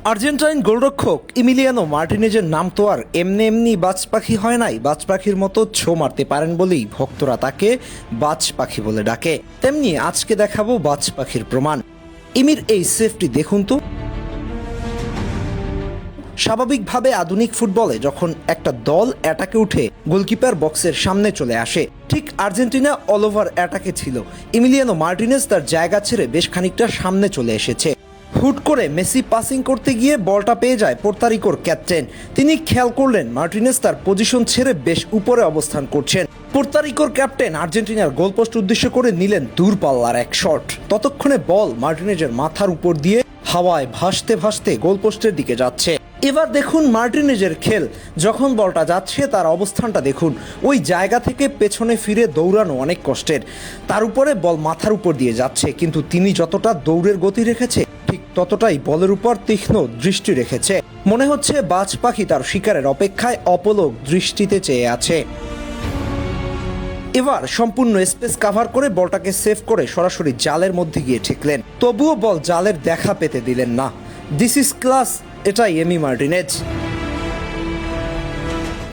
Argentine গোলরক্ষক Emiliano মার্টিনেজের নাম তো আর এমনি এমনি বাজ পাখি হয় নাই। বাজ পাখির মতো ছো মারতে পারেন বলেই ভক্তরা তাকে বাজ পাখি বলে ডাকে। তেমনি আজকে দেখাবো বাজ পাখির প্রমাণ। ইমির এই সেফটি দেখুন তো। স্বাভাবিকভাবে আধুনিক ফুটবলে যখন একটা দল অ্যাটাকে উঠে গোলকিপার বক্সের সামনে চলে আসে, ঠিক আর্জেন্টিনা অল ওভার অ্যাটাকে ছিল। ইমিলিয়ানো মার্টিনেজ তার জায়গা ছেড়ে বেশ খানিকটা সামনে চলে এসেছে। হুট করে মেসি পাসিং করতে গিয়ে বলটা পেয়ে যায় পোর্তারিকোর ক্যাপ্টেন। তিনি খেয়াল করলেন মার্টিনেজ তার পজিশন ছেড়ে বেশ উপরে অবস্থান করছেন। পোর্তারিকোর ক্যাপ্টেন আর্জেন্টিনার গোলপোস্ট উদ্দেশ্য করে নিলেন দূরপাল্লার এক শট। ততক্ষণে বল মার্টিনেজের মাথার উপর দিয়ে হাওয়ায় ভাসতে ভাসতে গোলপোস্টের দিকে যাচ্ছে। এবার দেখুন মার্টিনেজের খেল। যখন বলটা যাচ্ছে তার অবস্থানটা দেখুন। ওই জায়গা থেকে পেছনে ফিরে দৌড়ানো অনেক কষ্টের। তার উপরে বল মাথার উপর দিয়ে যাচ্ছে, কিন্তু তিনি যতটা দৌড়ের গতি রেখেছে ঠিক ততটাই বলের উপর তীক্ষ্ণ দৃষ্টি রেখেছে। মনে হচ্ছে বাজ পাখি তার শিকারের অপেক্ষায় অপলক দৃষ্টিতে চেয়ে আছে। এবার সম্পূর্ণ স্পেস কাভার করে বলটাকে সেভ করে সরাসরি জালের মধ্যে গিয়ে ঠেকলেন। তবুও বল জালের দেখা পেতে দিলেন না। This is class. এটাই এমি মার্টিনেজ।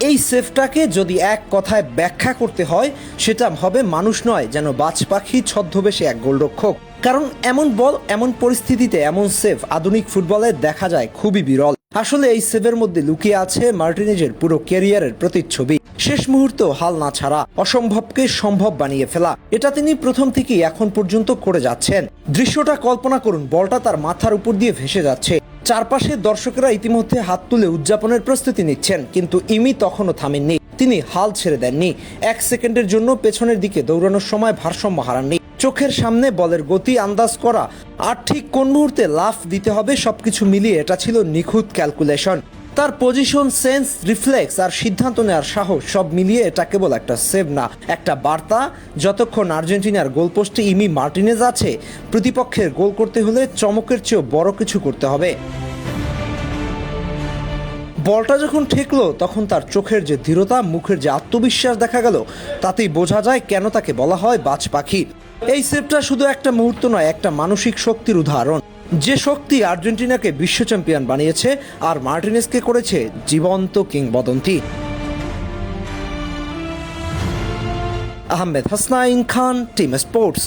এই সেভটাকে যদি এক কথায় ব্যাখ্যা করতে হয়, সেটা হবে মানুষ নয়, যেন বাজ পাখি ছদ্মবেশে এক গোলরক্ষক। কারণ এমন বল, এমন পরিস্থিতিতে এমন সেভ আধুনিক ফুটবলে দেখা যায় খুবই বিরল। আসলে এই সেভের মধ্যে লুকিয়ে আছে মার্টিনেজের পুরো ক্যারিয়ারের প্রতিচ্ছবি। শেষ মুহূর্ত হাল না ছাড়া, অসম্ভবকে সম্ভব বানিয়ে ফেলা, এটা তিনি প্রথম থেকেই এখন পর্যন্ত করে যাচ্ছেন। দৃশ্যটা কল্পনা করুন, বলটা তার মাথার উপর দিয়ে ভেসে যাচ্ছে। চারপাশে দর্শকেরা ইতিমধ্যে হাত তুলে উদযাপনের প্রস্তুতি নিচ্ছেন, কিন্তু ইমি তখনও থামেননি। তিনি হাল ছেড়ে দেননি। এক সেকেন্ডের জন্য পেছনের দিকে দৌড়ানোর সময় ভারসাম্য হারাননি। চোখের সামনে বলের গতি আন্দাজ করা আর ঠিক কোন মুহূর্তে লাফ দিতে হবে, সবকিছু মিলিয়ে এটা ছিল নিখুঁত ক্যালকুলেশন। তার পজিশন সেন্স, রিফ্লেক্স আর সিদ্ধান্ত নেওয়ার সাহস, সব মিলিয়ে এটা কেবল একটা সেভ না, একটা বার্তা। যতক্ষণ আর্জেন্টিনার গোলপোস্টে ইমি মার্টিনেজ আছে, প্রতিপক্ষের গোল করতে হলে চমকের চেয়েও বড় কিছু করতে হবে। বলটা যখন ঠেকলো তখন তার চোখের যে দৃঢ়তা, মুখের যে আত্মবিশ্বাস দেখা গেল, তাতেই বোঝা যায় কেন তাকে বলা হয় বাজ পাখি। এই সেভটা শুধু একটা মুহূর্ত নয়, একটা মানসিক শক্তির উদাহরণ। যে শক্তি আর্জেন্টিনাকে বিশ্ব চ্যাম্পিয়ন বানিয়েছে আর মার্টিনেজকে করেছে জীবন্ত কিংবদন্তি। আহমেদ হাসনাইন খান, টিম স্পোর্টস।